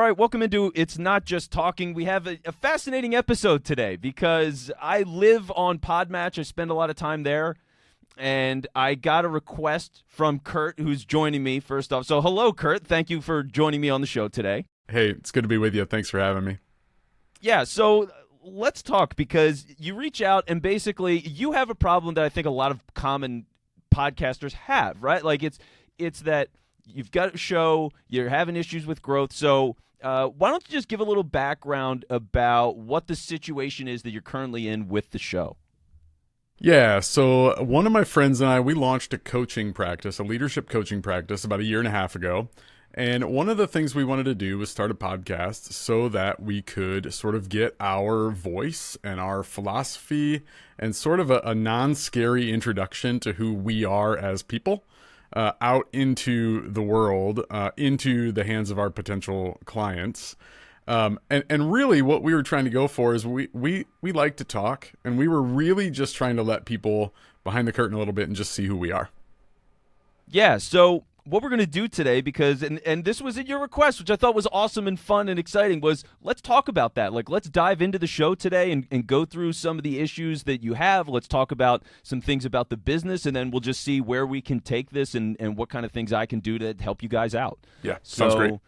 right, welcome into It's Not Just Talking. We have a fascinating episode today because I live on Podmatch. I spend a lot of time there, and I got a request from Kurt, who's joining me first off. So hello, Kurt. Thank you for joining me on the show today. Hey, it's good to be with you. Thanks for having me. Yeah, so let's talk because you reach out and basically you have a problem that I think a lot of common podcasters have, right? Like it's that you've got a show, you're having issues with growth. So why don't you just give a little background about what the situation is that you're currently in with the show? Yeah, so one of my friends and I, we launched a coaching practice, a leadership coaching practice about a year and a half ago. And one of the things we wanted to do was start a podcast so that we could sort of get our voice and our philosophy and sort of a non-scary introduction to who we are as people out into the world, into the hands of our potential clients. And really what we were trying to go for is we like to talk, and we were really just trying to let people behind the curtain a little bit and just see who we are. Yeah, so what we're going to do today, because, and this was at your request, which I thought was awesome and fun and exciting, was let's talk about that. Like, let's dive into the show today and go through some of the issues that you have. Let's talk about some things about the business, and then we'll just see where we can take this and what kind of things I can do to help you guys out. Yeah, sounds great.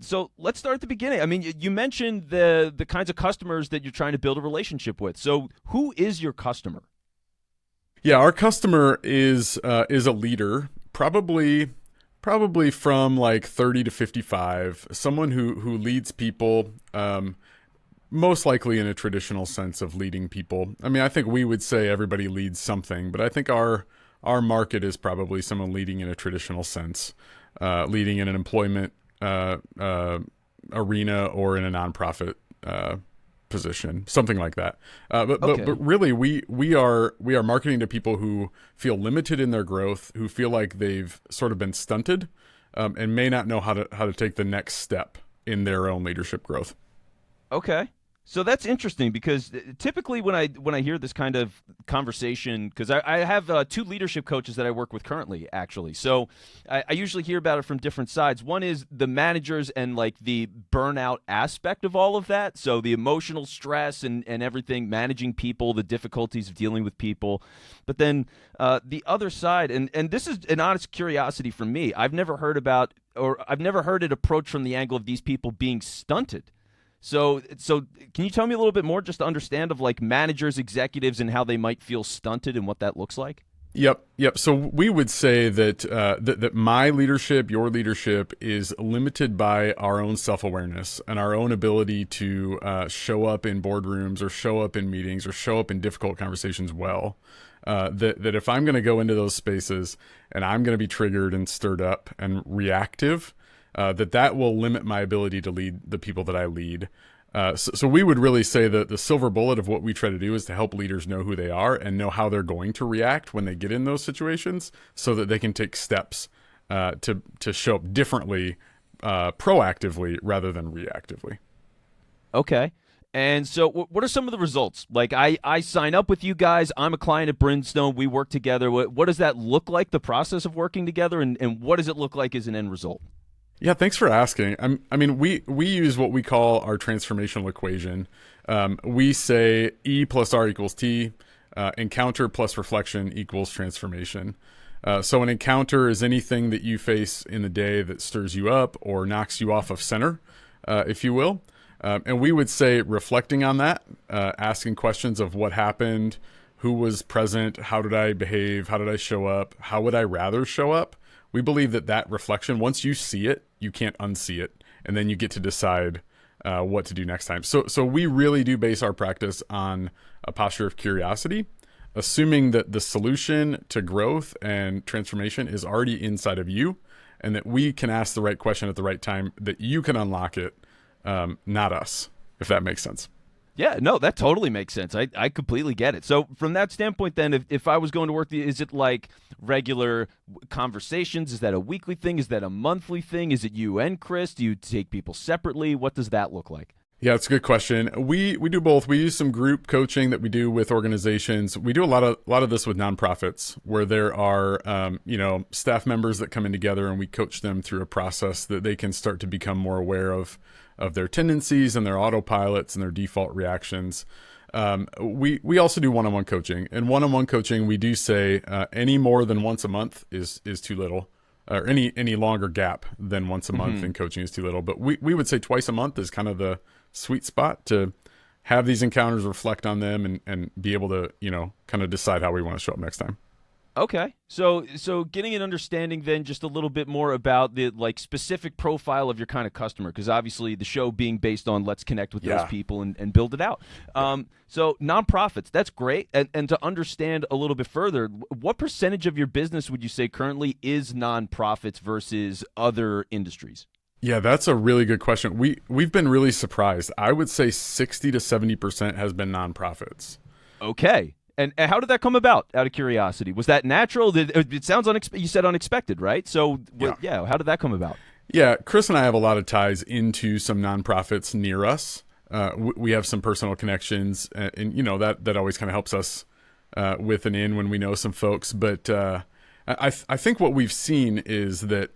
So let's start at the beginning. I mean, you mentioned the kinds of customers that you're trying to build a relationship with. So who is your customer? Yeah, our customer is a leader, probably from like 30 to 55, someone who leads people, most likely in a traditional sense of leading people. I mean, I think we would say everybody leads something, but I think our market is probably someone leading in a traditional sense, leading in an employment arena or in a nonprofit position, something like that. But really, we are marketing to people who feel limited in their growth, who feel like they've sort of been stunted, and may not know how to take the next step in their own leadership growth. Okay. So that's interesting because typically when I hear this kind of conversation, because I have two leadership coaches that I work with currently, actually. So I usually hear about it from different sides. One is the managers and like the burnout aspect of all of that. So the emotional stress and everything, managing people, the difficulties of dealing with people. But then the other side, and this is an honest curiosity from me. I've never heard it approached from the angle of these people being stunted. So can you tell me a little bit more just to understand of like managers, executives, and how they might feel stunted and what that looks like? Yep. So we would say that that my leadership, your leadership, is limited by our own self-awareness and our own ability to show up in boardrooms or show up in meetings or show up in difficult conversations well. That if I'm going to go into those spaces and I'm going to be triggered and stirred up and reactive, that will limit my ability to lead the people that I lead. So we would really say that the silver bullet of what we try to do is to help leaders know who they are and know how they're going to react when they get in those situations so that they can take steps to show up differently, proactively rather than reactively. Okay. And so what are some of the results? Like I sign up with you guys. I'm a client at Brimstone. We work together. What does that look like, the process of working together, and what does it look like as an end result? Yeah, thanks for asking. I mean, we use what we call our transformational equation. We say E plus R equals T, encounter plus reflection equals transformation. So an encounter is anything that you face in the day that stirs you up or knocks you off of center, if you will. And we would say reflecting on that, asking questions of what happened, who was present, how did I behave, how did I show up, how would I rather show up? We believe that reflection, once you see it, you can't unsee it, and then you get to decide what to do next time. So we really do base our practice on a posture of curiosity, assuming that the solution to growth and transformation is already inside of you, and that we can ask the right question at the right time, that you can unlock it, not us, if that makes sense. Yeah, no, that totally makes sense. I completely get it. So from that standpoint, then, if I was going to work, is it like regular conversations? Is that a weekly thing? Is that a monthly thing? Is it you and Chris? Do you take people separately? What does that look like? Yeah, it's a good question. We do both. We use some group coaching that we do with organizations. We do a lot of this with nonprofits, where there are staff members that come in together, and we coach them through a process that they can start to become more aware of their tendencies and their autopilots and their default reactions. We also do one-on-one coaching, and one-on-one coaching we do say any more than once a month is too little, or any longer gap than once a month in coaching is too little. But we would say twice a month is kind of the sweet spot to have these encounters, reflect on them, and be able to kind of decide how we want to show up next time. Okay. So getting an understanding then just a little bit more about the specific profile of your kind of customer, because obviously the show being based on let's connect with those people and build it out. So nonprofits, that's great. And to understand a little bit further, what percentage of your business would you say currently is nonprofits versus other industries? Yeah, that's a really good question. We've been really surprised. I would say 60 to 70% has been nonprofits. Okay. And how did that come about, out of curiosity? Was that natural? It sounds you said unexpected, right? So, how did that come about? Yeah, Chris and I have a lot of ties into some nonprofits near us. We have some personal connections, and that always kind of helps us with an in when we know some folks. But I think what we've seen is that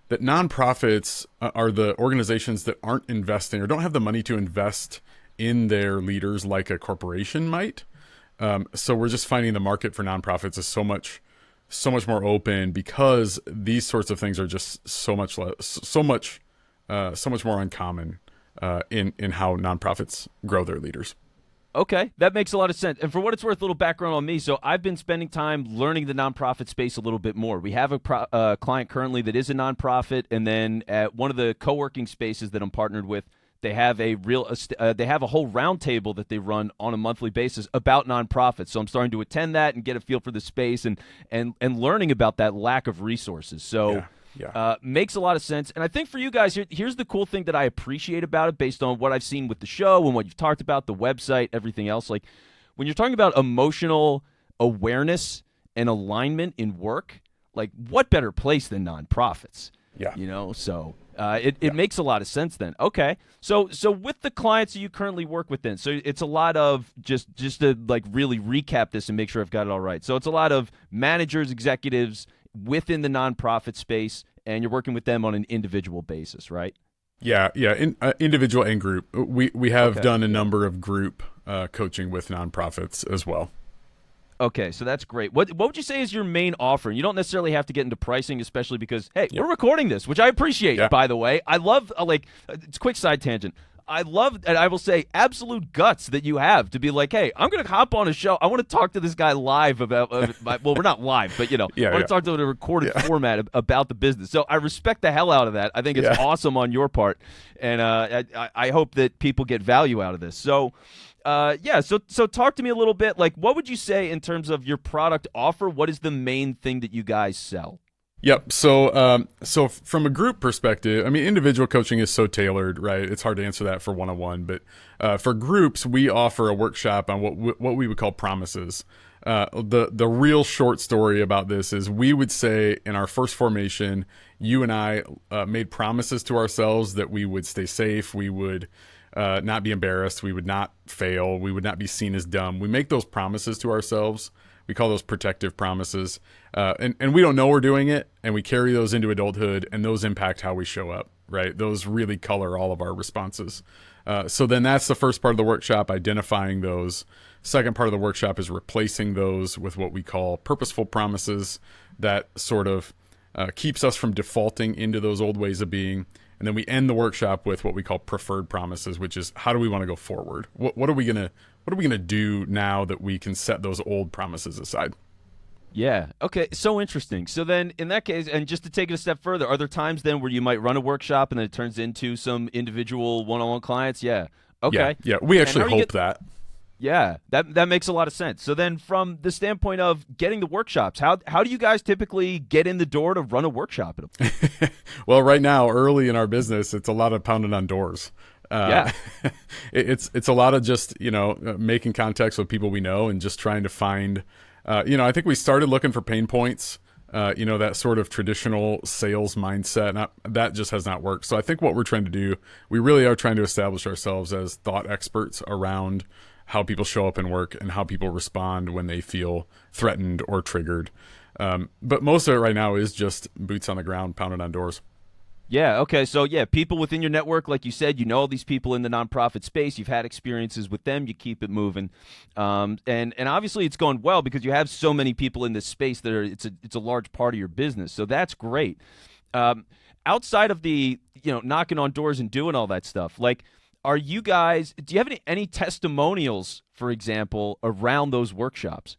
nonprofits are the organizations that aren't investing or don't have the money to invest in their leaders like a corporation might. So we're just finding the market for nonprofits is so much more open, because these sorts of things are just so much more uncommon in how nonprofits grow their leaders. Okay, that makes a lot of sense. And for what it's worth, a little background on me. So I've been spending time learning the nonprofit space a little bit more. We have a client currently that is a nonprofit, and then at one of the co-working spaces that I'm partnered with, they have a whole roundtable that they run on a monthly basis about nonprofits. So I'm starting to attend that and get a feel for the space and learning about that lack of resources. So. Yeah. Makes a lot of sense. And I think for you guys, here's the cool thing that I appreciate about it based on what I've seen with the show and what you've talked about, the website, everything else. Like when you're talking about emotional awareness and alignment in work, like what better place than nonprofits? Yeah. So it makes a lot of sense then. Okay. So with the clients that you currently work with then, so it's a lot of just to really recap this and make sure I've got it all right. So it's a lot of managers, executives within the nonprofit space, and you're working with them on an individual basis, right? Yeah. Individual and group. We have done a number of group coaching with nonprofits as well. Okay, so that's great. What would you say is your main offering? You don't necessarily have to get into pricing, especially because, hey, we're recording this, which I appreciate, by the way. I love, it's a quick side tangent. I love, and I will say, absolute guts that you have to be like, hey, I'm going to hop on a show. I want to talk to this guy live about, well, we're not live, but, I want to talk to him in a recorded format about the business. So I respect the hell out of that. I think it's awesome on your part, and I hope that people get value out of this. So, so talk to me a little bit. Like, what would you say in terms of your product offer? What is the main thing that you guys sell? Yep. So from a group perspective, I mean, individual coaching is so tailored, right? It's hard to answer that for one-on-one, but for groups, we offer a workshop on what we would call promises. The real short story about this is we would say in our first formation, you and I made promises to ourselves that we would stay safe, we would not be embarrassed, we would not fail, we would not be seen as dumb. We make those promises to ourselves. We call those protective promises, and we don't know we're doing it, and we carry those into adulthood, and those impact how we show up, right? Those really color all of our responses. So then that's the first part of the workshop, identifying those. Second part of the workshop is replacing those with what we call purposeful promises that sort of keeps us from defaulting into those old ways of being. And then we end the workshop with what we call preferred promises, which is how do we want to go forward? What are we gonna do now that we can set those old promises aside? Yeah. Okay. So interesting. So then in that case, and just to take it a step further, are there times then where you might run a workshop and then it turns into some individual one-on-one clients? Yeah. Okay. Yeah. We actually hope that. Yeah, that makes a lot of sense. So then from the standpoint of getting the workshops, how do you guys typically get in the door to run a workshop? Well, right now, early in our business, it's a lot of pounding on doors. It's a lot of just, making contacts with people we know and just trying to find, I think we started looking for pain points that sort of traditional sales mindset. That just has not worked. So I think what we're trying to do, we really are trying to establish ourselves as thought experts around how people show up in work and how people respond when they feel threatened or triggered. But most of it right now is just boots on the ground, pounding on doors. Yeah. Okay. So yeah, people within your network, like you said, you know all these people in the nonprofit space. You've had experiences with them. You keep it moving, and obviously it's going well because you have so many people in this space that it's a large part of your business. So that's great. Outside of the knocking on doors and doing all that stuff, like, are you guys? Do you have any testimonials, for example, around those workshops?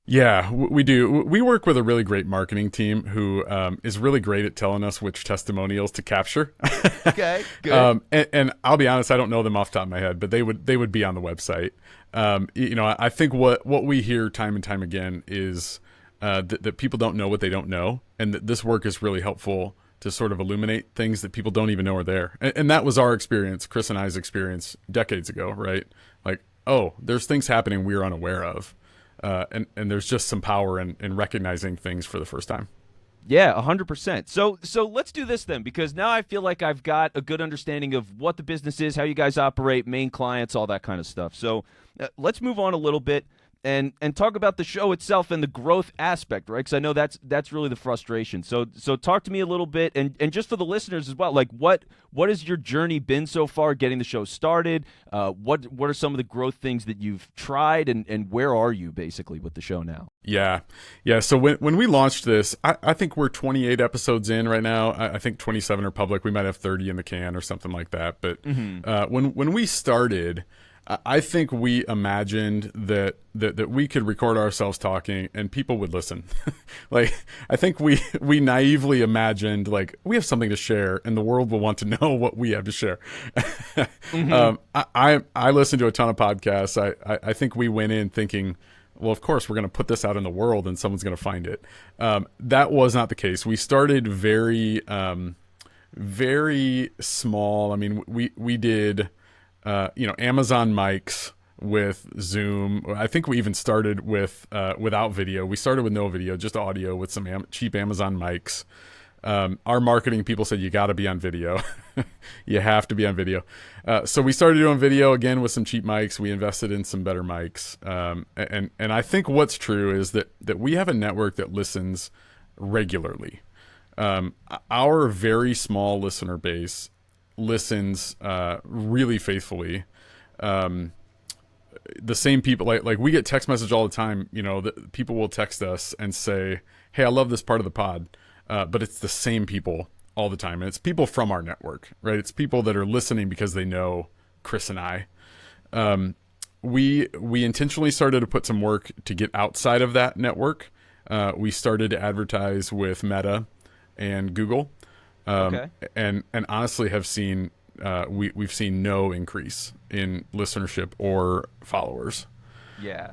Yeah, we do. We work with a really great marketing team who is really great at telling us which testimonials to capture. Okay, good. And I'll be honest, I don't know them off the top of my head, but they would be on the website. I think what we hear time and time again is that people don't know what they don't know, and that this work is really helpful to sort of illuminate things that people don't even know are there. And that was our experience, Chris and I's experience decades ago, right? Like, oh, there's things happening we're unaware of. And there's just some power in recognizing things for the first time. Yeah, 100%. So let's do this then, because now I feel like I've got a good understanding of what the business is, how you guys operate, main clients, all that kind of stuff. So let's move on a little bit and talk about the show itself and the growth aspect, right? Because I know that's really the frustration. So talk to me a little bit, and just for the listeners as well, like what has your journey been so far getting the show started? What are some of the growth things that you've tried, and where are you basically with the show now? Yeah. So when we launched this, I think we're 28 episodes in right now. I think 27 are public. We might have 30 in the can or something like that. But when we started, I think we imagined that we could record ourselves talking and people would listen. Like, I think we naively imagined, like, we have something to share and the world will want to know what we have to share. I listen to a ton of podcasts. I think we went in thinking, well, of course, we're going to put this out in the world and someone's going to find it. That was not the case. We started very, very small. I mean, we did... Amazon mics with Zoom. I think we even started with without video. We started with no video, just audio with some cheap Amazon mics. Our marketing people said, you got to be on video. You have to be on video. So we started doing video again with some cheap mics. We invested in some better mics. And I think what's true is that we have a network that listens regularly. Our very small listener base listens really faithfully. The same people, like we get text message all the time, that people will text us and say, hey, I love this part of the pod. But it's the same people all the time. And it's people from our network, right? It's people that are listening because they know Chris and I. We intentionally started to put some work to get outside of that network. We started to advertise with Meta and Google. And honestly have seen we've seen no increase in listenership or followers. Yeah.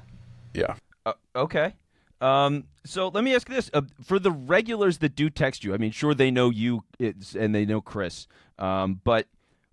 Okay. So let me ask you this: for the regulars that do text you, I mean, sure they know you and they know Chris, but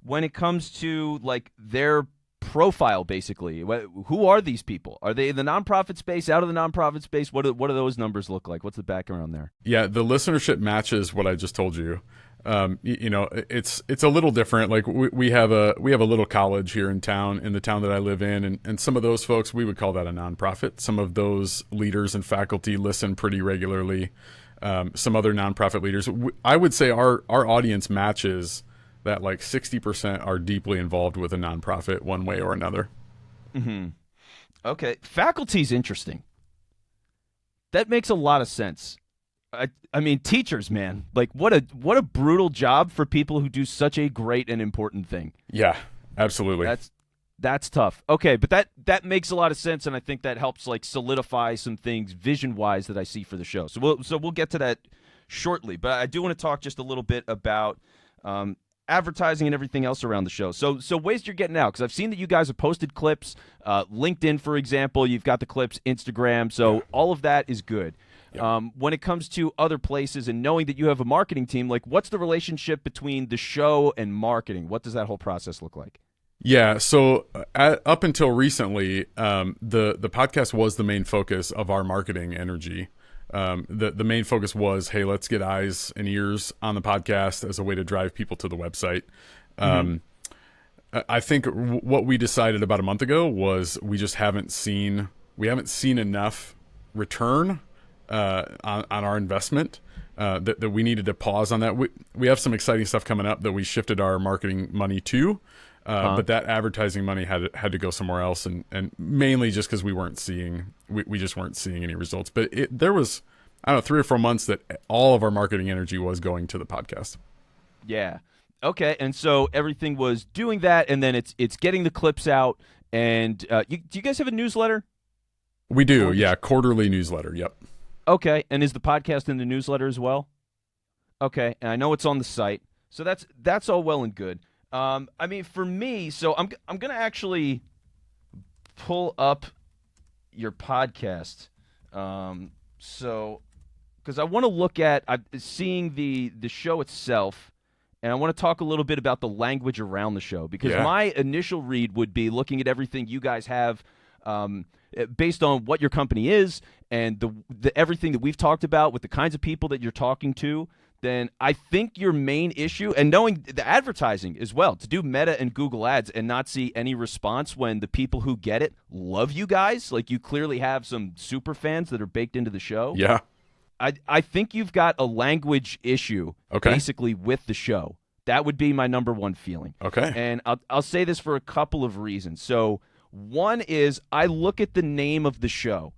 when it comes to like their profile, basically, who are these people? Are they in the nonprofit space, out of the nonprofit space? What do those numbers look like? What's the background there? Yeah, the listenership matches what I just told you. It's a little different. Like we have a little college here in the town that I live in, and some of those folks, we would call that a nonprofit. Some of those leaders and faculty listen pretty regularly. Some other nonprofit leaders, I would say our audience matches that. Like 60% are deeply involved with a nonprofit one way or another. Okay, faculty's interesting. That makes a lot of sense. I mean, teachers, man, like what a brutal job for people who do such a great and important thing. Yeah, absolutely. That's tough. Okay, but that makes a lot of sense, and I think that helps like solidify some things vision wise that I see for the show. So we'll get to that shortly. But I do want to talk just a little bit about advertising and everything else around the show. So ways you're getting out, because I've seen that you guys have posted clips, LinkedIn, for example. You've got the clips, Instagram. So all of that is good. Yep. When it comes to other places and knowing that you have a marketing team, like what's the relationship between the show and marketing? What does that whole process look like? Yeah, so up until recently, the podcast was the main focus of our marketing energy. The main focus was, hey, let's get eyes and ears on the podcast as a way to drive people to the website. I think what we decided about a month ago was we haven't seen enough return on our investment that we needed to pause on that. We have some exciting stuff coming up that we shifted our marketing money to, but that advertising money had to go somewhere else, and mainly just because we just weren't seeing any results. But there was, I don't know, 3 or 4 months that all of our marketing energy was going to the podcast. Yeah. Okay, and so everything was doing that, and then it's getting the clips out. And do you guys have a newsletter? We do, yeah, quarterly newsletter. Yep. Okay, and is the podcast in the newsletter as well? Okay, and I know it's on the site, so that's all well and good. I mean, for me, so I'm gonna actually pull up your podcast, so because I want to look at seeing the show itself. And I want to talk a little bit about the language around the show, because my initial read would be looking at everything you guys have based on what your company is and the everything that we've talked about with the kinds of people that you're talking to. Then I think your main issue, and knowing the advertising as well, to do Meta and Google ads and not see any response when the people who get it love you guys, like you clearly have some super fans that are baked into the show. Yeah. I think you've got a language issue basically with the show. That would be my number one feeling. Okay. And I'll say this for a couple of reasons. So one is I look at the name of the show,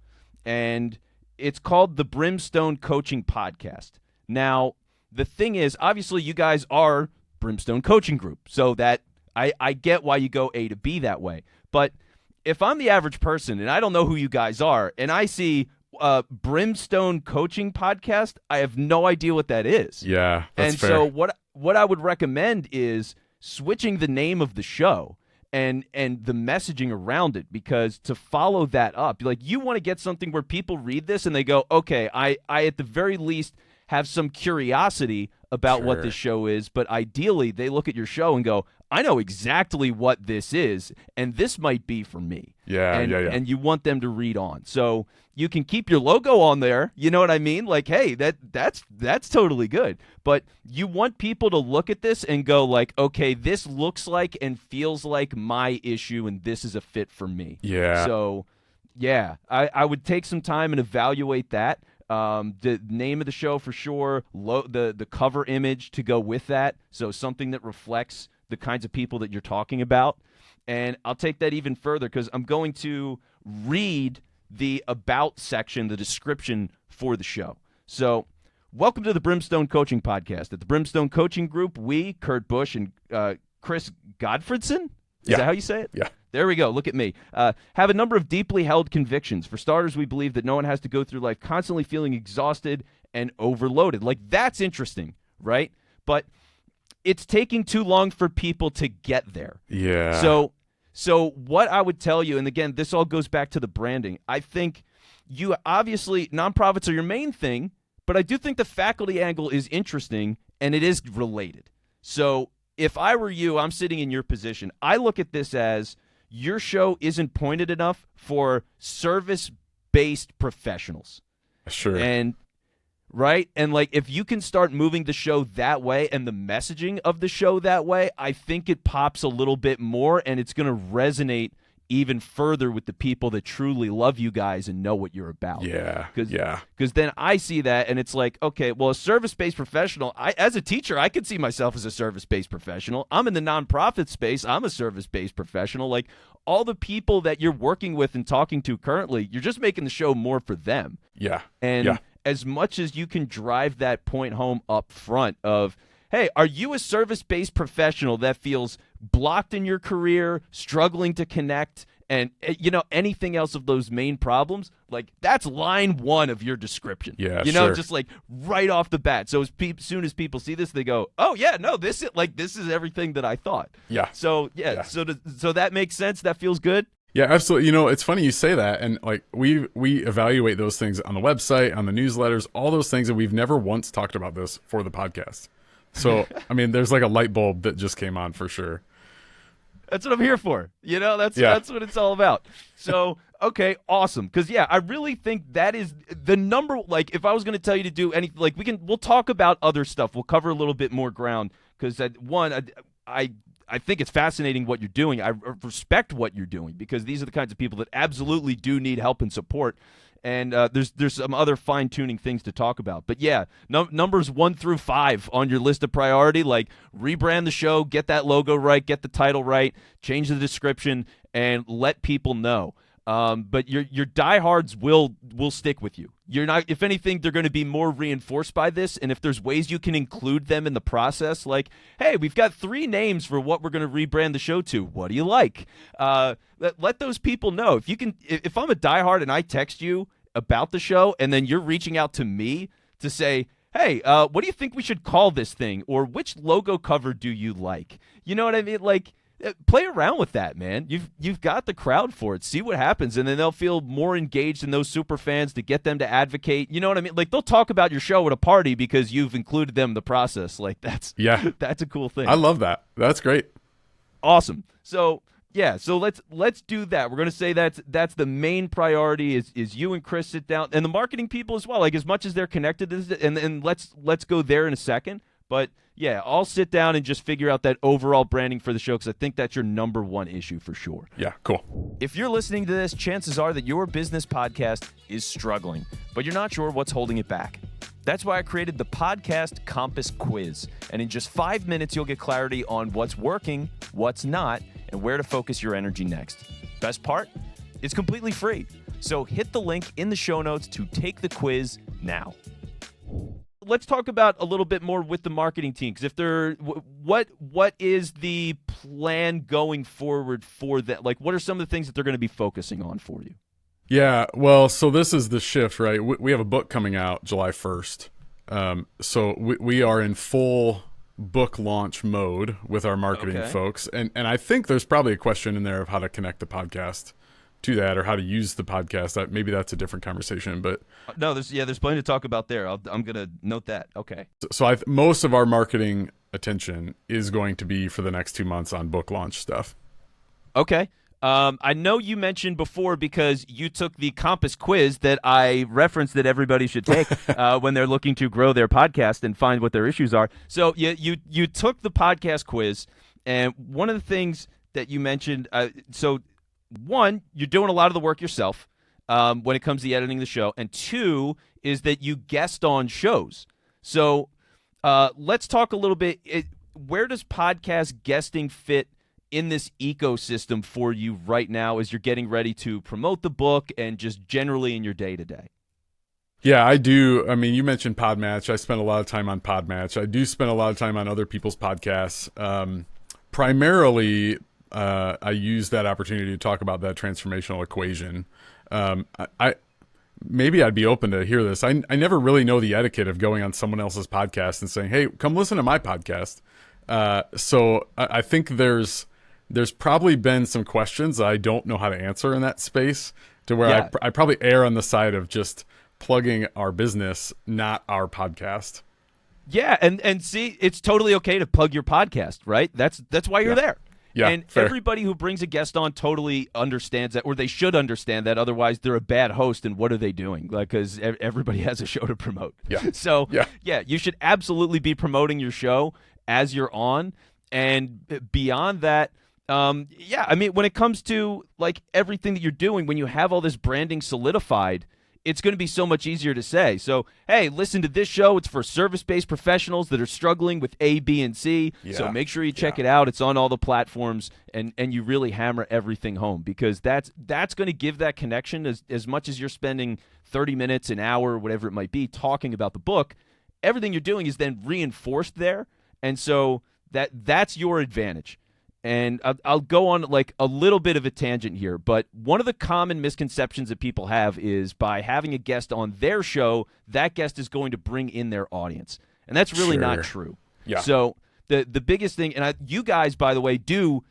and it's called the Brimstone Coaching Podcast. Now, the thing is, obviously you guys are Brimstone Coaching Group, so that I get why you go A to B that way. But if I'm the average person and I don't know who you guys are, and I see Brimstone Coaching Podcast, I have no idea what that is. Yeah, that's fair. So what I would recommend is switching the name of the show and the messaging around it, because to follow that up, like, you want to get something where people read this and they go, okay, I at the very least have some curiosity about what this show is, but ideally they look at your show and go, I know exactly what this is, and this might be for me. Yeah. And you want them to read on. So you can keep your logo on there, you know what I mean? Like, hey, that's totally good. But you want people to look at this and go like, okay, this looks like and feels like my issue, and this is a fit for me. Yeah. So, yeah, I would take some time and evaluate that. The name of the show for sure, the cover image to go with that, so something that reflects the kinds of people that you're talking about. And I'll take that even further, because I'm going to read the about section, the description for the show. So, welcome to the Brimstone Coaching Podcast. At the Brimstone Coaching Group, we, Kurt Busch and Chris Godfredson, is that how you say it? Yeah. There we go. Look at me. Have a number of deeply held convictions. For starters, we believe that no one has to go through life constantly feeling exhausted and overloaded. Like, that's interesting, right? But it's taking too long for people to get there. Yeah. So what I would tell you, and again, this all goes back to the branding. I think you obviously, nonprofits are your main thing, but I do think the faculty angle is interesting, and it is related. So if I were you, I'm sitting in your position. I look at this as your show isn't pointed enough for service-based professionals. Sure. And right? And like, if you can start moving the show that way and the messaging of the show that way, I think it pops a little bit more, and it's going to resonate even further with the people that truly love you guys and know what you're about. Yeah. Because then I see that, and it's like, okay, well, a service-based professional, as a teacher, I could see myself as a service-based professional. I'm in the nonprofit space. I'm a service-based professional. Like, all the people that you're working with and talking to currently, you're just making the show more for them. Yeah. And as much as you can drive that point home up front of, hey, are you a service-based professional that feels blocked in your career, struggling to connect, and, you know, anything else of those main problems? Like, that's line one of your description. Yeah, you know, sure. just like right off the bat. So as soon as people see this, they go, oh, yeah, no, this is everything that I thought. Yeah. So, so that makes sense? That feels good? Yeah, absolutely. You know, it's funny you say that, and like we evaluate those things on the website, on the newsletters, all those things, and we've never once talked about this for the podcast. So, I mean, there's like a light bulb that just came on for sure. That's what I'm here for. You know, that's what it's all about. So, Okay, awesome. Because yeah, I really think that is the number. Like, if I was going to tell you to do anything, like we'll talk about other stuff. We'll cover a little bit more ground because I think it's fascinating what you're doing. I respect what you're doing because these are the kinds of people that absolutely do need help and support. And there's some other fine tuning things to talk about. But yeah, numbers 1 through 5 on your list of priority, like rebrand the show, get that logo right, get the title right, change the description, and let people know. But your diehards will stick with you. You're not. If anything, they're going to be more reinforced by this. And if there's ways you can include them in the process, like, hey, we've got 3 names for what we're going to rebrand the show to. What do you like? Let those people know. If you can, if I'm a diehard and I text you about the show, and then you're reaching out to me to say, hey, what do you think we should call this thing, or which logo cover do you like? You know what I mean? Like, play around with that, man. You've got the crowd for it. See what happens, and then they'll feel more engaged in those super fans to get them to advocate. You know what I mean? Like, they'll talk about your show at a party because you've included them in the process. Like, that's a cool thing. I love that. That's great. Awesome. So yeah, so let's do that. We're gonna say that's the main priority is you and Chris sit down, and the marketing people as well. Like, as much as they're connected to this, and let's go there in a second. But yeah, I'll sit down and just figure out that overall branding for the show because I think that's your number one issue for sure. Yeah, cool. If you're listening to this, chances are that your business podcast is struggling, but you're not sure what's holding it back. That's why I created the Podcast Compass Quiz. And in just 5 minutes, you'll get clarity on what's working, what's not, and where to focus your energy next. Best part? It's completely free. So hit the link in the show notes to take the quiz now. Let's talk about a little bit more with the marketing team, because if they're what is the plan going forward for that? Like, what are some of the things that they're going to be focusing on for you? Yeah, well, so this is the shift, right? We have a book coming out July 1st. So we are in full book launch mode with our marketing folks. And I think there's probably a question in there of how to connect the podcast to that, or how to use the podcast. Maybe that's a different conversation, but no, there's plenty to talk about there. I'm going to note that. Okay. So most of our marketing attention is going to be for the next 2 months on book launch stuff. Okay. I know you mentioned before, because you took the Compass quiz that I referenced that everybody should take when they're looking to grow their podcast and find what their issues are. So you took the podcast quiz, and one of the things that you mentioned, so one, you're doing a lot of the work yourself when it comes to editing the show, and two is that you guest on shows. So let's talk a little bit. Where does podcast guesting fit in this ecosystem for you right now as you're getting ready to promote the book and just generally in your day-to-day? Yeah, I do. I mean, you mentioned Podmatch. I spend a lot of time on Podmatch. I do spend a lot of time on other people's podcasts. Primarily, I use that opportunity to talk about that transformational equation. Maybe I'd be open to hear this. I never really know the etiquette of going on someone else's podcast and saying, hey, come listen to my podcast. So I think there's probably been some questions I don't know how to answer in that space, to where I probably err on the side of just plugging our business, not our podcast. Yeah, and see, it's totally okay to plug your podcast, right? That's why you're there. Yeah, and fair. Everybody who brings a guest on totally understands that, or they should understand that. Otherwise, they're a bad host, and what are they doing? Like, because everybody has a show to promote. Yeah. So, you should absolutely be promoting your show as you're on. And beyond that, I mean, when it comes to like everything that you're doing, when you have all this branding solidified, it's going to be so much easier to say. So, hey, listen to this show. It's for service-based professionals that are struggling with A, B, and C. Yeah. So make sure you check it out. It's on all the platforms, and you really hammer everything home, because that's going to give that connection as much as you're spending 30 minutes, an hour, whatever it might be, talking about the book. Everything you're doing is then reinforced there, and so that's your advantage. And I'll go on like a little bit of a tangent here, but one of the common misconceptions that people have is by having a guest on their show, that guest is going to bring in their audience. And that's really not true. Yeah. So the biggest thing, and you guys, by the way, do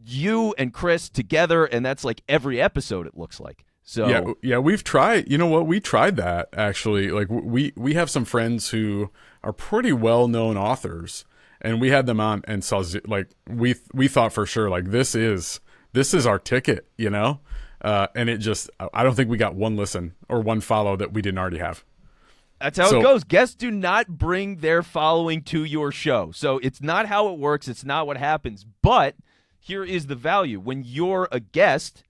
you and Chris together, and that's like every episode, it looks like. So yeah, we've tried. You know what? We tried that, actually. Like we have some friends who are pretty well-known authors, and we had them on and saw, like, we thought for sure, like, this is our ticket, you know? and I don't think we got one listen or one follow that we didn't already have. That's how it goes. Guests do not bring their following to your show. So it's not how it works. It's not what happens. But here is the value. When you're a guest,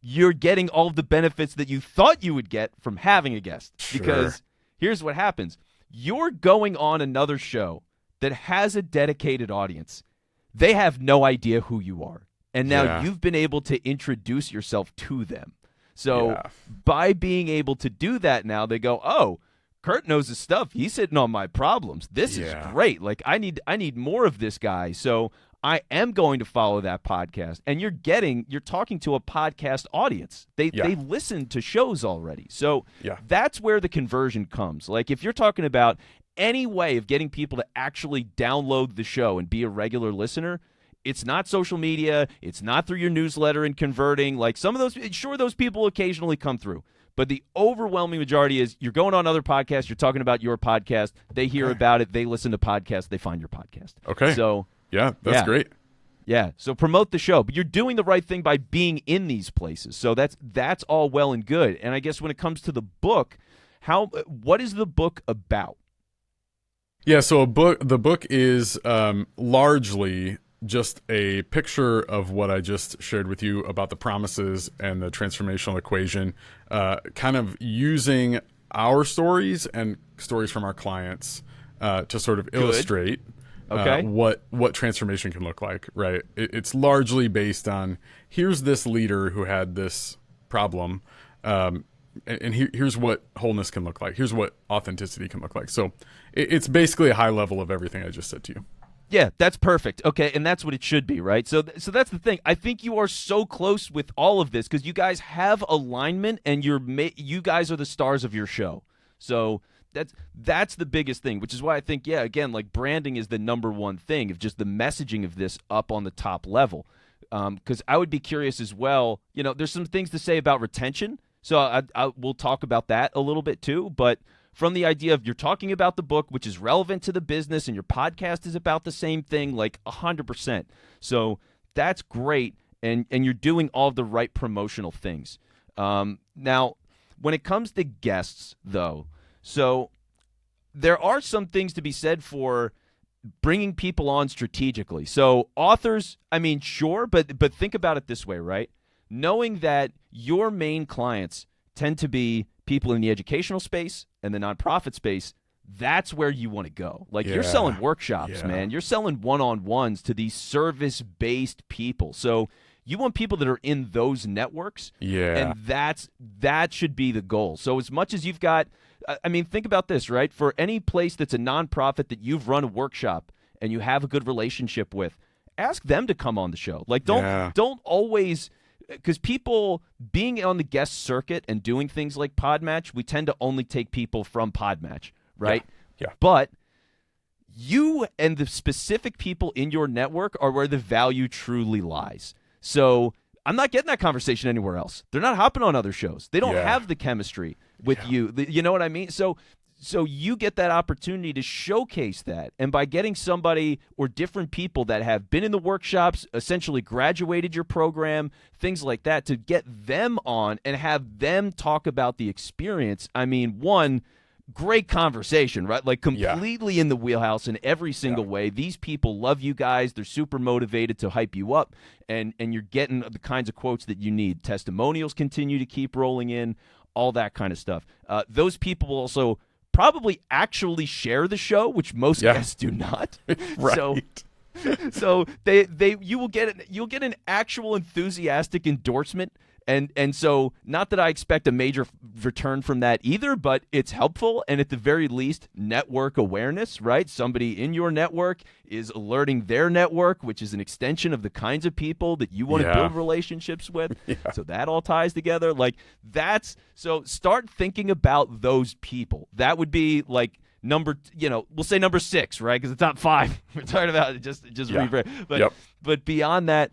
you're getting all of the benefits that you thought you would get from having a guest. Sure. Because here's what happens. You're going on another show that has a dedicated audience. They have no idea who you are. And now you've been able to introduce yourself to them. So by being able to do that now, they go, oh, Kurt knows his stuff. He's hitting on my problems. This is great. Like I need more of this guy. So I am going to follow that podcast. And you're talking to a podcast audience. They listen to shows already. So that's where the conversion comes. Like if you're talking about any way of getting people to actually download the show and be a regular listener, it's not social media. It's not through your newsletter and converting. Like some of those, sure, those people occasionally come through. But the overwhelming majority is you're going on other podcasts, you're talking about your podcast, they hear about it, they listen to podcasts, they find your podcast. Okay. So that's great. Yeah. So promote the show. But you're doing the right thing by being in these places. So that's all well and good. And I guess when it comes to the book, what is the book about? Yeah, so the book is largely just a picture of what I just shared with you about the promises and the transformational equation, kind of using our stories and stories from our clients to sort of illustrate what transformation can look like, right? It's largely based on here's this leader who had this problem, and here's what wholeness can look like. Here's what authenticity can look like. So it's basically a high level of everything I just said to you. Yeah, that's perfect. Okay, and that's what it should be, right? So that's the thing. I think you are so close with all of this because you guys have alignment, and you guys are the stars of your show. So that's the biggest thing, which is why I think, again, like branding is the number one thing of just the messaging of this up on the top level. Because I would be curious as well. There's some things to say about retention, so we'll talk about that a little bit too, but from the idea of you're talking about the book, which is relevant to the business, and your podcast is about the same thing, like 100%. So that's great, and you're doing all the right promotional things. Now, when it comes to guests, though, so there are some things to be said for bringing people on strategically. So authors, I mean, sure, but think about it this way, right? Knowing that your main clients tend to be people in the educational space and the nonprofit space, that's where you want to go. Like you're selling workshops, man. You're selling one-on-ones to these service-based people. So you want people that are in those networks. Yeah. And that should be the goal. So as much as you've got, I mean, think about this, right? For any place that's a nonprofit that you've run a workshop and you have a good relationship with, ask them to come on the show. Like don't always, because people being on the guest circuit and doing things like Podmatch, we tend to only take people from Podmatch, right? Yeah. But you and the specific people in your network are where the value truly lies. So I'm not getting that conversation anywhere else. They're not hopping on other shows. They don't have the chemistry with you. You know what I mean? So you get that opportunity to showcase that. And by getting somebody or different people that have been in the workshops, essentially graduated your program, things like that, to get them on and have them talk about the experience. I mean, one, great conversation, right? Like completely in the wheelhouse in every single way. These people love you guys. They're super motivated to hype you up. And you're getting the kinds of quotes that you need. Testimonials continue to keep rolling in, all that kind of stuff. Those people will also probably actually share the show, which most guests do not. Right. So you'll get an actual enthusiastic endorsement. And so not that I expect a major return from that either, but it's helpful. And at the very least, network awareness, right? Somebody in your network is alerting their network, which is an extension of the kinds of people that you want to build relationships with. So that all ties together. Like so start thinking about those people. That would be like we'll say number 6, right? Because it's not 5. We're talking about just but beyond that,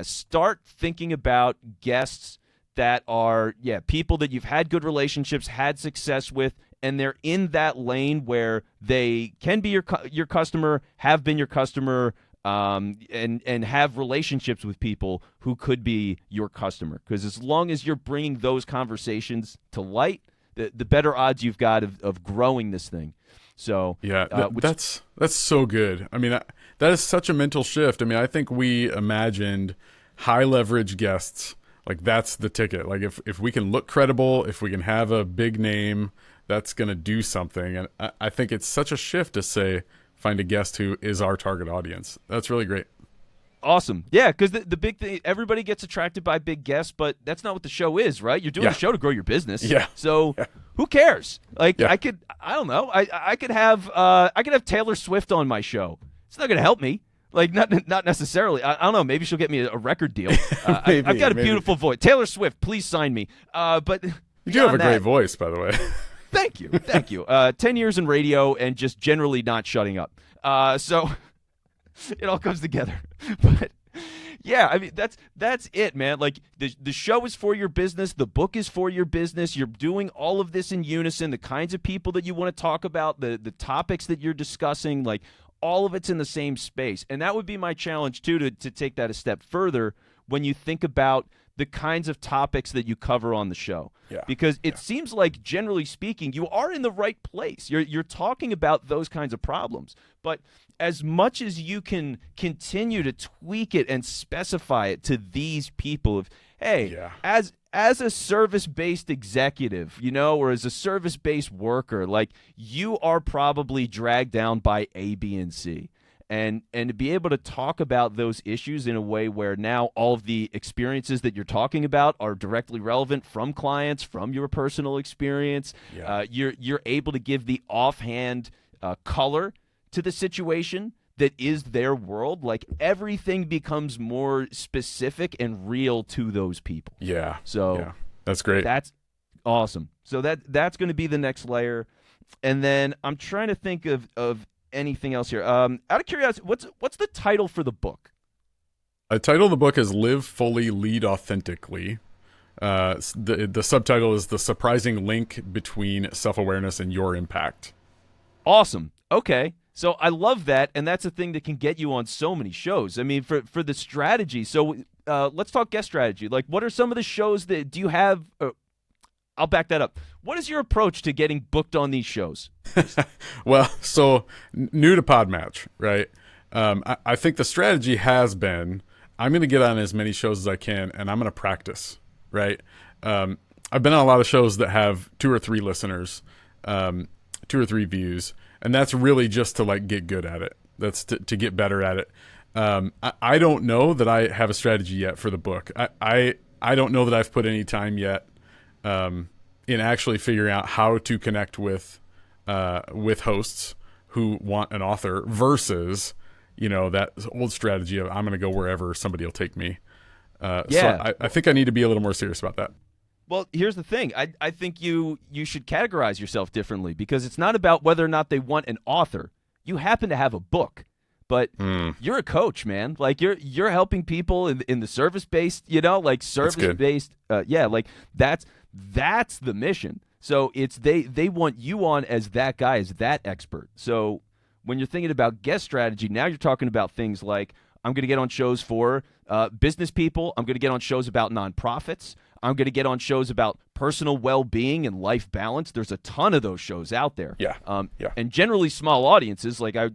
start thinking about guests that are, people that you've had good relationships, had success with, and they're in that lane where they can be your customer, have been your customer, and have relationships with people who could be your customer. Because as long as you're bringing those conversations to light, the better odds you've got of growing this thing. So yeah, that's so good. I mean, that is such a mental shift. I mean, I think we imagined high leverage guests. Like that's the ticket. Like if we can look credible, if we can have a big name, that's going to do something. And I think it's such a shift to say, find a guest who is our target audience. That's really great. Awesome. Yeah, because the big thing, everybody gets attracted by big guests, but that's not what the show is, right? You're doing a show to grow your business. Yeah. So who cares? Like I don't know. I could have Taylor Swift on my show. It's not going to help me. Like not necessarily. I don't know. Maybe she'll get me a record deal. I've got a beautiful voice. Taylor Swift, please sign me. But you do have a great voice, by the way. Thank you. 10 years in radio and just generally not shutting up. So it all comes together. But yeah, I mean that's it, man. Like the show is for your business, the book is for your business. You're doing all of this in unison. The kinds of people that you want to talk about, the topics that you're discussing, like all of it's in the same space. And that would be my challenge too, to take that a step further when you think about the kinds of topics that you cover on the show. Yeah. Because it seems like, generally speaking, you are in the right place. You're talking about those kinds of problems. But as much as you can continue to tweak it and specify it to these people of, hey, as a service-based executive, or as a service-based worker, like you are probably dragged down by A, B, and C. And to be able to talk about those issues in a way where now all of the experiences that you're talking about are directly relevant from clients, from your personal experience. Yeah. You're able to give the offhand color to the situation that is their world. Like everything becomes more specific and real to those people. Yeah. So that's great. That's awesome. So that's going to be the next layer. And then I'm trying to think of anything else here. Out of curiosity, what's the title for the book? The title of the book is Live Fully, Lead Authentically. The subtitle is The Surprising Link Between Self-Awareness and Your Impact. Awesome. Okay. So I love that, and that's a thing that can get you on so many shows. I mean, for the strategy. So let's talk guest strategy. Like, what are some of the shows that do you have? I'll back that up. What is your approach to getting booked on these shows? Well, so new to Podmatch, right? I think the strategy has been, I'm going to get on as many shows as I can, and I'm going to practice, right? I've been on a lot of shows that have 2 or 3 listeners, 2 or 3 views, and that's really just to like get good at it. That's to get better at it. I don't know that I have a strategy yet for the book. I don't know that I've put any time yet in actually figuring out how to connect with hosts who want an author versus, that old strategy of I'm going to go wherever somebody will take me. So I think I need to be a little more serious about that. Well, here's the thing. I think you should categorize yourself differently, because it's not about whether or not they want an author. You happen to have a book, but you're a coach, man. Like you're helping people in the service-based, like service-based. Like that's the mission. So it's they want you on as that guy, as that expert. So when you're thinking about guest strategy, now you're talking about things like, I'm going to get on shows for business people. I'm going to get on shows about nonprofits. I'm going to get on shows about personal well-being and life balance. There's a ton of those shows out there. Yeah. And generally small audiences. Like I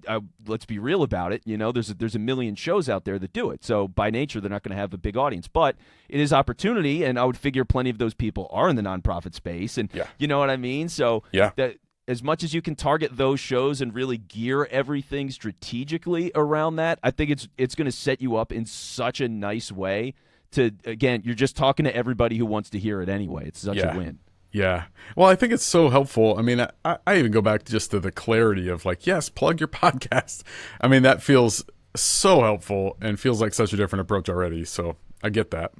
let's be real about it. There's a million shows out there that do it. So by nature, they're not going to have a big audience. But it is opportunity, and I would figure plenty of those people are in the nonprofit space. And you know what I mean? So that as much as you can target those shows and really gear everything strategically around that, I think it's going to set you up in such a nice way to, again, you're just talking to everybody who wants to hear it anyway. It's such a win. Yeah. Well, I think it's so helpful. I mean, I even go back to just to the clarity of like, yes, plug your podcast. I mean, that feels so helpful and feels like such a different approach already. So I get that.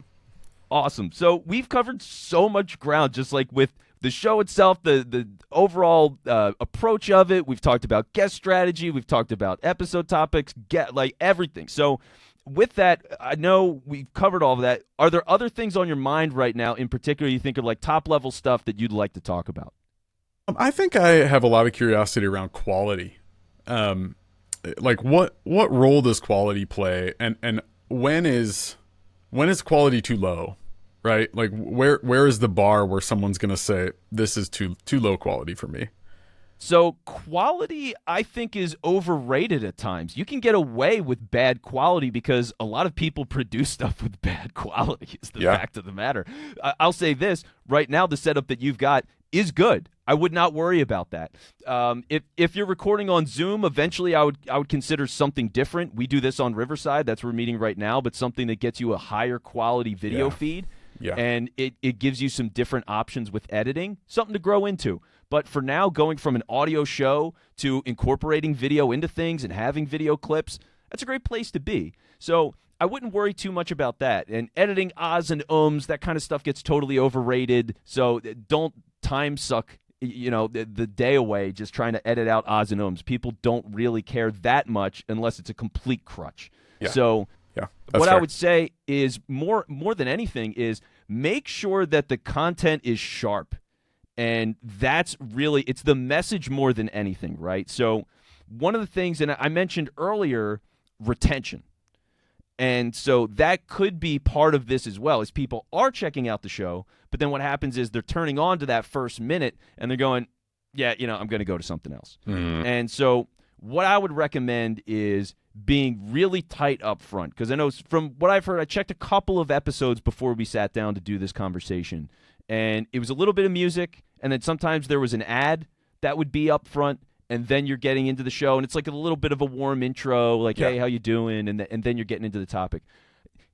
Awesome. So we've covered so much ground, just like with the show itself, the overall approach of it. We've talked about guest strategy. We've talked about episode topics, like everything. So with that, I know we've covered all of that. Are there other things on your mind right now in particular you think are like top-level stuff that you'd like to talk about? I think I have a lot of curiosity around quality. like what role does quality play, and when is quality too low, right? Like where is the bar where someone's gonna say this is too low quality for me? So quality, I think, is overrated at times. You can get away with bad quality because a lot of people produce stuff with bad quality is the Yeah. fact of the matter. I'll say this, right now the setup that you've got is good. I would not worry about that. If you're recording on Zoom, eventually I would consider something different. We do this on Riverside. That's where we're meeting right now, but something that gets you a higher quality video Yeah. feed. Yeah. And it gives you some different options with editing, something to grow into. But for now, going from an audio show to incorporating video into things and having video clips, that's a great place to be. So I wouldn't worry too much about that. And editing ahs and ums, that kind of stuff gets totally overrated. So don't time suck, the day away just trying to edit out ahs and ums. People don't really care that much unless it's a complete crutch. Yeah. So Yeah. what fair. I would say is more than anything is make sure that the content is sharp. And that's really, it's the message more than anything, right? So one of the things, and I mentioned earlier, retention. And so that could be part of this as well, is people are checking out the show, but then what happens is they're turning on to that first minute and they're going, yeah, I'm going to go to something else. And so what I would recommend is being really tight up front, because I know from what I've heard, I checked a couple of episodes before we sat down to do this conversation, and it was a little bit of music, and then sometimes there was an ad that would be up front, and then you're getting into the show, and it's like a little bit of a warm intro, like, hey, how you doing? And then you're getting into the topic.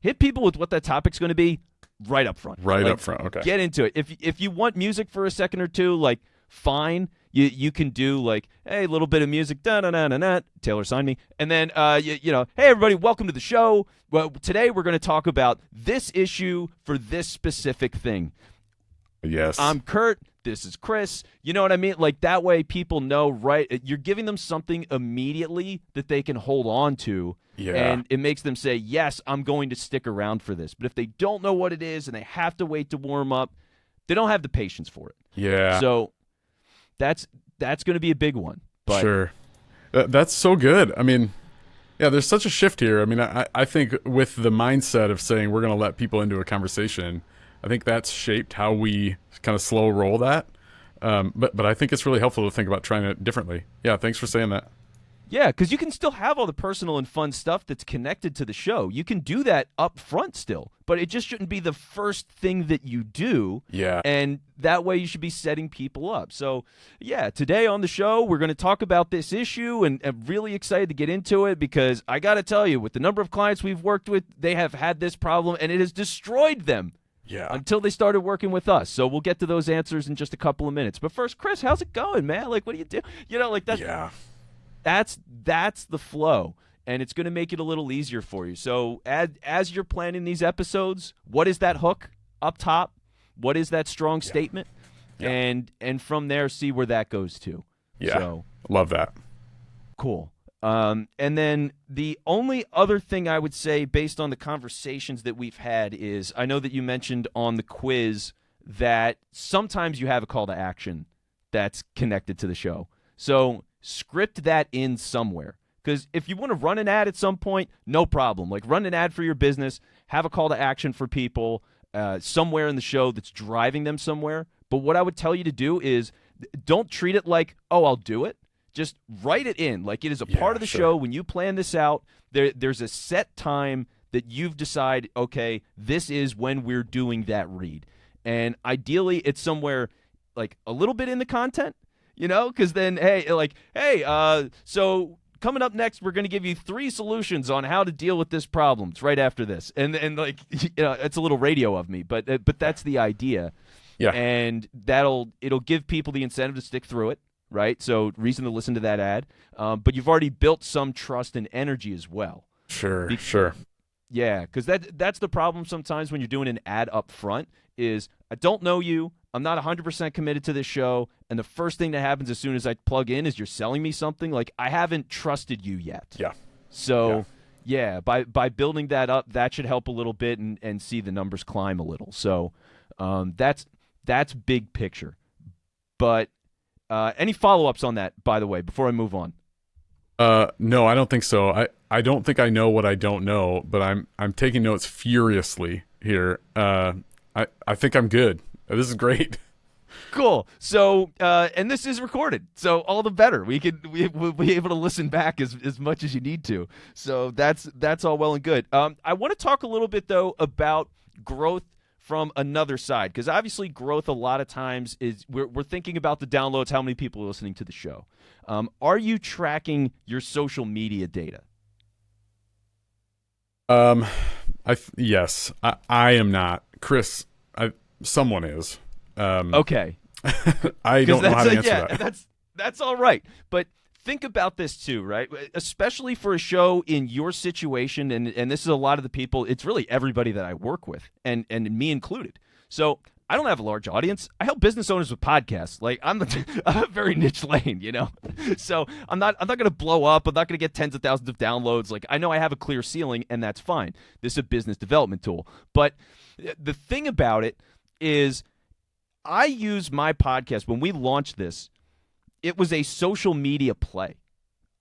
Hit people with what that topic's going to be right up front. Right Like, up front. Okay. Get into it. If you want music for a second or two, like, fine. You can do like, hey, a little bit of music, da-na-na-na-na, Taylor signed me, and then, hey, everybody, welcome to the show. Well, today we're going to talk about this issue for this specific thing. Yes. I'm Kurt. This is Chris. You know what I mean? Like, that way people know, right? You're giving them something immediately that they can hold on to. Yeah. And it makes them say, yes, I'm going to stick around for this. But if they don't know what it is and they have to wait to warm up, they don't have the patience for it. Yeah. So that's going to be a big one. But Sure. That's so good. I mean, yeah, there's such a shift here. I mean, I think with the mindset of saying we're going to let people into a conversation, I think that's shaped how we kind of slow roll that. But I think it's really helpful to think about trying it differently. Yeah, thanks for saying that. yeah, because you can still have all the personal and fun stuff that's connected to the show. You can do that up front still, but it just shouldn't be the first thing that you do. Yeah. And that way you should be setting people up. So, yeah, today on the show, we're going to talk about this issue, and I'm really excited to get into it because I got to tell you, with the number of clients we've worked with, they have had this problem, and it has destroyed them. Yeah. Until they started working with us. So we'll get to those answers in just a couple of minutes. But first, Chris, how's it going, man? Like, what do you do? Like that. Yeah. That's the flow, and it's going to make it a little easier for you. So as you're planning these episodes, what is that hook up top? What is that strong statement? Yeah. And from there, see where that goes to. Yeah. So, Love that. cool. And then the only other thing I would say based on the conversations that we've had is, I know that you mentioned on the quiz that sometimes you have a call to action that's connected to the show. So script that in somewhere. Because if you want to run an ad at some point, no problem. Like, run an ad for your business, have a call to action for people somewhere in the show that's driving them somewhere. But what I would tell you to do is don't treat it like, oh, I'll do it. Just write it in. Like, it is a part of the show. When you plan this out, there's a set time that you've decided, okay, this is when we're doing that read. And ideally, it's somewhere like a little bit in the content, because then, so coming up next, we're going to give you 3 solutions on how to deal with this problem. It's right after this. And like, it's a little radio of me, but that's the idea. Yeah. And it'll give people the incentive to stick through it. Right? So reason to listen to that ad. But you've already built some trust and energy as well. Sure. Yeah, because that's the problem sometimes when you're doing an ad up front is, I don't know you, I'm not 100% committed to this show, and the first thing that happens as soon as I plug in is you're selling me something. Like, I haven't trusted you yet. Yeah. So, yeah, by building that up, that should help a little bit and see the numbers climb a little. So that's big picture. But any follow-ups on that, by the way, before I move on? No, I don't think so. I don't think I know what I don't know, but I'm taking notes furiously here. I think I'm good. This is great. Cool. So, and this is recorded, so all the better. We'll be able to listen back as much as you need to. So that's all well and good. I want to talk a little bit though about growth from another side, because obviously growth a lot of times is we're thinking about the downloads, how many people are listening to the show. Are you tracking your social media data? Um, yes, I am not. Chris, someone is. Okay. I don't know how to answer yeah, that. that's all right. But think about this too, right? Especially for a show in your situation, and this is a lot of the people. It's really everybody that I work with, and me included. So I don't have a large audience. I help business owners with podcasts. Like I'm a very niche lane, you know. So I'm not going to blow up. I'm not going to get tens of thousands of downloads. Like I know I have a clear ceiling, and that's fine. This is a business development tool. But the thing about it is, I use my podcast when we launched this. It was a social media play.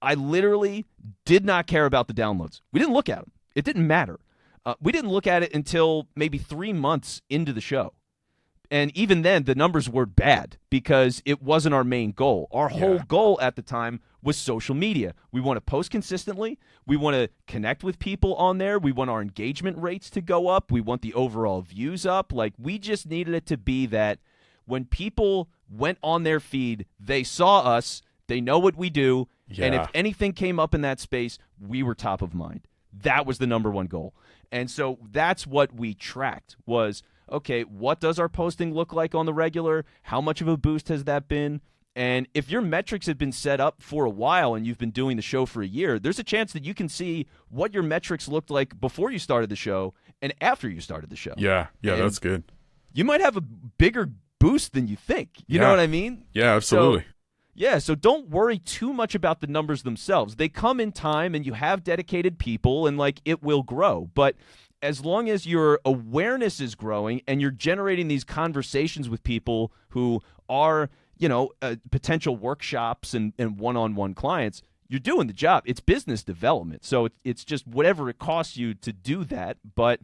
I literally did not care about the downloads. We didn't look at them. It didn't matter. We didn't look at it until maybe 3 months into the show. And even then, the numbers were bad because it wasn't our main goal. Our whole goal at the time was social media. We want to post consistently. We want to connect with people on there. We want our engagement rates to go up. We want the overall views up. Like, we just needed it to be that when people went on their feed, they saw us, they know what we do, and if anything came up in that space, we were top of mind. That was the number one goal. And so that's what we tracked was, okay, what does our posting look like on the regular? How much of a boost has that been? And if your metrics have been set up for a while and you've been doing the show for a year, there's a chance that you can see what your metrics looked like before you started the show and after you started the show. Yeah, and that's good. You might have a bigger boost than you think. You know what I mean? Yeah, absolutely. So don't worry too much about the numbers themselves. They come in time and you have dedicated people and like it will grow. But as long as your awareness is growing and you're generating these conversations with people who are, potential workshops and one-on-one clients, you're doing the job. It's business development. So it's just whatever it costs you to do that. But,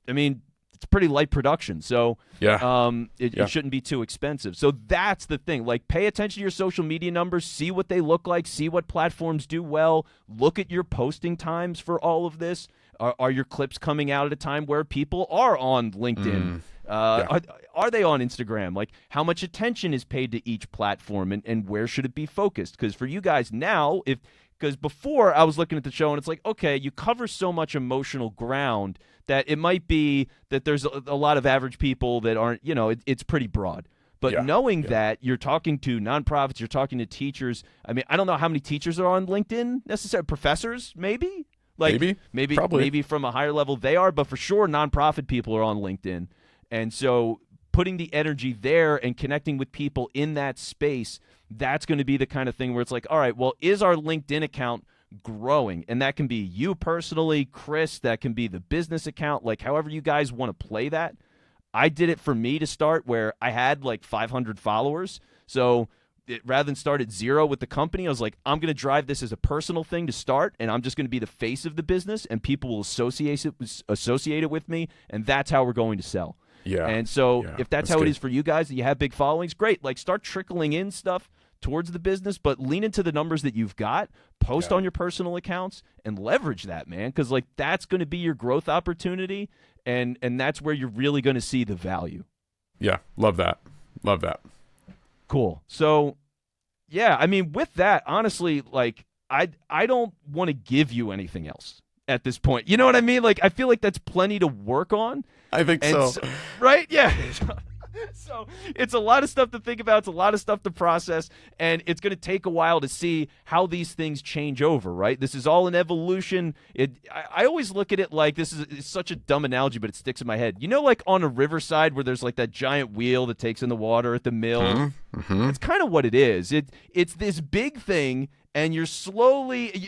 I mean, it's pretty light production. So it shouldn't be too expensive. So that's the thing. Like, pay attention to your social media numbers, see what they look like, see what platforms do well, look at your posting times for all of this. Are your clips coming out at a time where people are on LinkedIn? Are they on Instagram? Like, how much attention is paid to each platform and where should it be focused? Because for you guys now, because before I was looking at the show and it's like, okay, you cover so much emotional ground that it might be that there's a lot of average people that aren't, it's pretty broad. But knowing that you're talking to nonprofits, you're talking to teachers. I mean, I don't know how many teachers are on LinkedIn necessarily. Professors, maybe? Maybe from a higher level they are, but for sure nonprofit people are on LinkedIn. And so putting the energy there and connecting with people in that space, that's going to be the kind of thing where it's like, all right, well, is our LinkedIn account growing? And that can be you personally, Chris, that can be the business account, like however you guys want to play that. I did it for me to start where I had like 500 followers. So rather than start at 0 with the company, I was like, I'm going to drive this as a personal thing to start, and I'm just going to be the face of the business, and people will associate it with me, and that's how we're going to sell. Yeah. And so if that's how good. it is for you guys, that you have big followings, great. Like, start trickling in stuff towards the business, but lean into the numbers that you've got, post on your personal accounts, and leverage that, man, because like that's going to be your growth opportunity, and that's where you're really going to see the value. Yeah, love that. Cool. So, yeah, I mean, with that, honestly, like, I don't want to give you anything else at this point. You know what I mean? Like, I feel like that's plenty to work on. I think so. Right? Yeah. So it's a lot of stuff to think about. It's a lot of stuff to process, and it's going to take a while to see how these things change over, right? This is all an evolution. I always look at it like it's such a dumb analogy, but it sticks in my head. You know, like on a riverside where there's like that giant wheel that takes in the water at the mill? Mm-hmm. It's kind of what it is. It's this big thing, and you're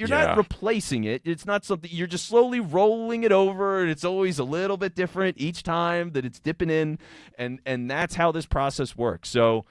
not replacing it. It's not something, you're just slowly rolling it over, and it's always a little bit different each time that it's dipping in, and that's how this process works. So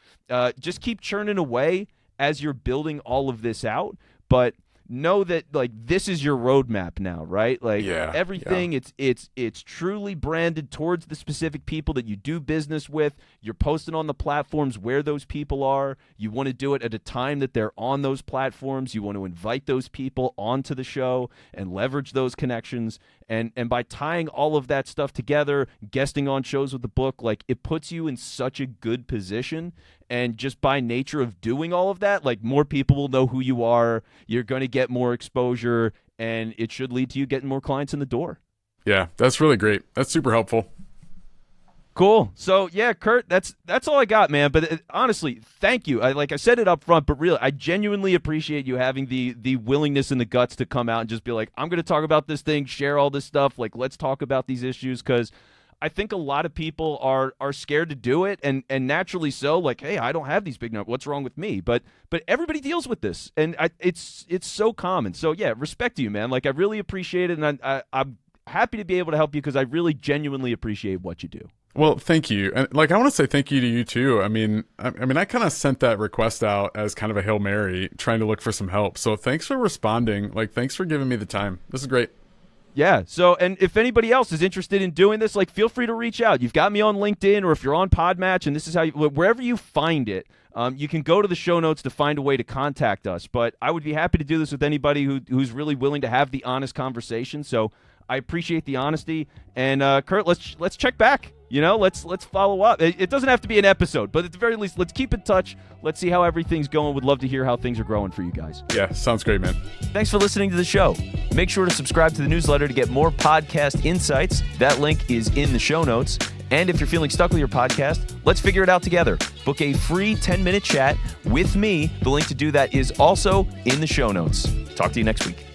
just keep churning away as you're building all of this out, but know that like this is your roadmap now, right? Like everything, it's truly branded towards the specific people that you do business with. You're posting on the platforms where those people are. You want to do it at a time that they're on those platforms. You want to invite those people onto the show and leverage those connections. And by tying all of that stuff together, guesting on shows with the book, like it puts you in such a good position. And just by nature of doing all of that, like more people will know who you are. You're going to get more exposure, and it should lead to you getting more clients in the door. Yeah, that's really great. That's super helpful. Cool. So yeah, Kurt, that's all I got, man. But honestly, thank you. I said it up front, but really, I genuinely appreciate you having the willingness and the guts to come out and just be like, I'm going to talk about this thing, share all this stuff. Like, let's talk about these issues, because I think a lot of people are scared to do it, and naturally so. Like, hey, I don't have these big numbers. What's wrong with me? But everybody deals with this, and it's so common. So yeah, respect to you, man. Like, I really appreciate it, and I'm happy to be able to help you because I really genuinely appreciate what you do. Well, thank you. And like, I want to say thank you to you too. I mean, I kind of sent that request out as kind of a Hail Mary, trying to look for some help. So thanks for responding. Like, thanks for giving me the time. This is great. Yeah. So, and if anybody else is interested in doing this, like, feel free to reach out. You've got me on LinkedIn, or if you're on Podmatch, and this is how wherever you find it, you can go to the show notes to find a way to contact us. But I would be happy to do this with anybody who's really willing to have the honest conversation. So I appreciate the honesty. And Kurt, let's check back. You know, let's follow up. It doesn't have to be an episode, but at the very least, let's keep in touch. Let's see how everything's going. Would love to hear how things are growing for you guys. Yeah, sounds great, man. Thanks for listening to the show. Make sure to subscribe to the newsletter to get more podcast insights. That link is in the show notes. And if you're feeling stuck with your podcast, let's figure it out together. Book a free 10-minute chat with me. The link to do that is also in the show notes. Talk to you next week.